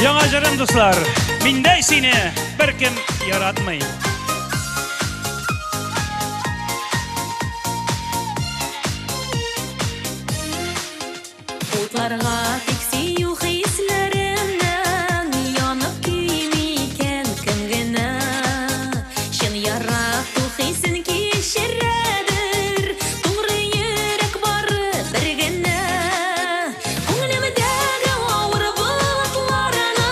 Яңа җырым дуслар, миндәй сине беркем яратмый. Утларга тексию хисләреннән янып көймикән кем генә чын ярату хисен кичерәдер тугры йөрәк бары бер генә күңелемдәге авыр болытларына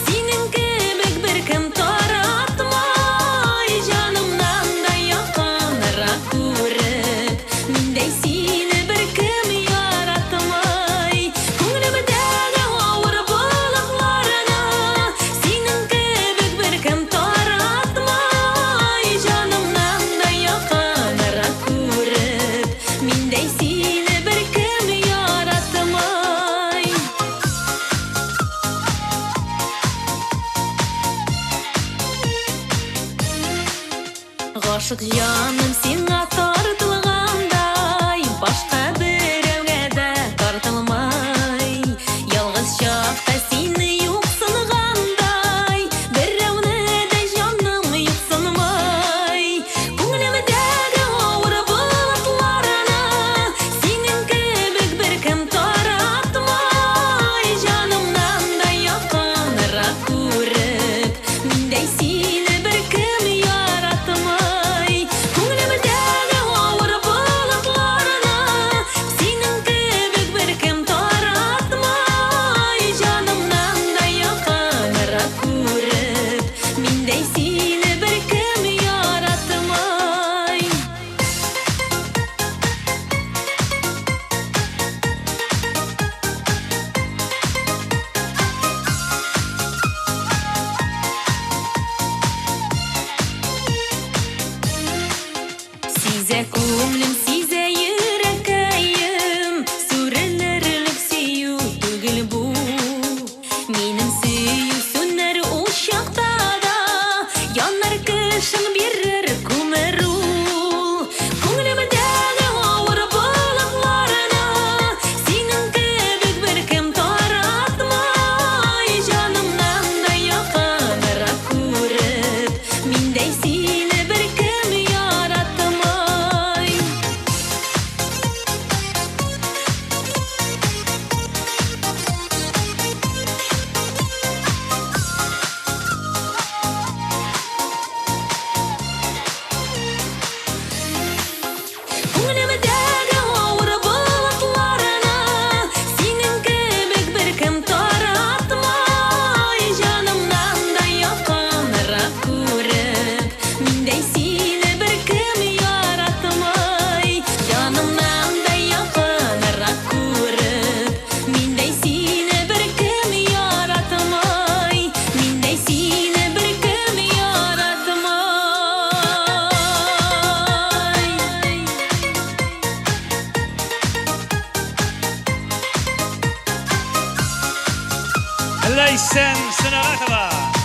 синең кебек беркем таратмай җанымнан да якынрак күреп миндәй сине беркем яратмай күңелемдәге авыр болытларына синең кебек беркем таратмай җанымнан да якынрак күреп миндәй сине беркем яратмай. Гашык җаным сиңа тартылгандай, башка берәүгә дә тартылмай. Ялгыз чакта сине юксынгандай, берәүне дә җаным юксынмай. Күңелемдәге авыр болытларына синең кебек беркем таратмай. Җанымнан да якынрак күреп, миндәй сине беркем яратмай. Күңелемдәге авыр болытларына синең кебек беркем таратмай. Җанымнан да якынрак күреп, миндәй сине беркем яратмай. Сизә күңлем, сизә йөрәкәем, сүрелерлек сөю түгел бу. Минем сөю сүнер ул чакта да, янар кешең бирер күмер ул. Күңелемдәге авыр болытларына синең кебек беркем таратмай. Җанымнан да якынрак күреп, миндәй сине беркем яратмай. Күңелемдәге авыр болытларына синең кебек беркем таратмай. Җанымнан да якынрак күреп, миндәй сине беркем яратмай. Җанымнан да якынрак күреп, миндәй сине беркем яратмай. Миндәй сине беркем яратмай. Ләйсән Сөнәгатова.